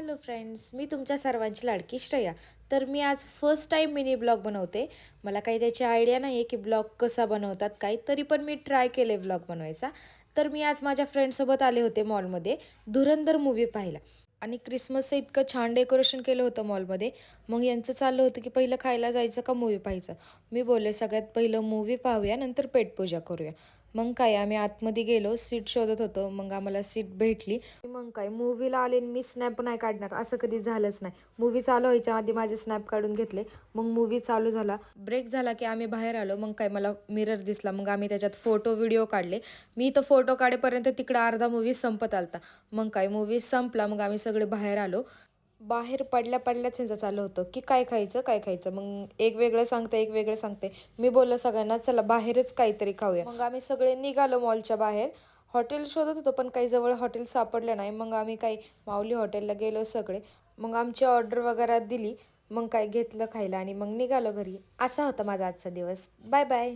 Hello friends, मी तुमच्या सर्वांची लाडकी श्रेया. तर मी आज फर्स्ट टाईम मिनी ब्लॉग बनवते. मला काही त्याची आयडिया नाही आहे की ब्लॉग कसा बनवतात काय, तरी पण मी ट्राय केले ब्लॉग बनवायचा. तर मी आज माझ्या फ्रेंडसोबत आले होते मॉलमध्ये धुरंधर मूव्ही पाहायला. आणि क्रिसमसचं इतकं छान डेकोरेशन केलं होतं मॉलमध्ये. मग यांचं चाललं होतं की पहिलं खायला जायचं का मूव्ही पाहायचं. मी बोलले सगळ्यात पहिलं मूव्ही पाहूया, नंतर पेटपूजा करूया. मग काय आम्ही आतमध्ये गेलो, सीट शोधत होतो. मग आम्हाला सीट भेटली. मग काय मूव्हीला आले आणि मी स्नॅप नाही काढणार असं कधी झालंच नाही. मूव्ही चालू व्हायच्या आधी माझे स्नॅप काढून घेतले. मग मूव्ही चालू झाला, ब्रेक झाला की आम्ही बाहेर आलो. मग काय मला मिरर दिसला, मग आम्ही त्याच्यात फोटो व्हिडिओ काढले. मी तर फोटो काढेपर्यंत तिकडं अर्धा मूव्ही संपत आलता. मग काय मूव्ही संपला, मग आम्ही सगळे बाहेर आलो. बाहेर पडल्या पडल्याच ह्यांचं चाललं होतं की काय खायचं काय खायचं. मग एक वेगळं सांगते एक वेगळं सांगते. मी बोललं सगळ्यांना चला बाहेरच काहीतरी खाऊया. मग आम्ही सगळे निघालो मॉलच्या बाहेर. हॉटेल शोधत होतो पण काही जवळ हॉटेल सापडलं नाही. मग आम्ही काही माऊली हॉटेलला गेलो सगळे. मग आमची ऑर्डर वगैरे दिली. मग काय घेतलं खायला आणि मग निघालो घरी. असा होता माझा आजचा दिवस. Bye bye.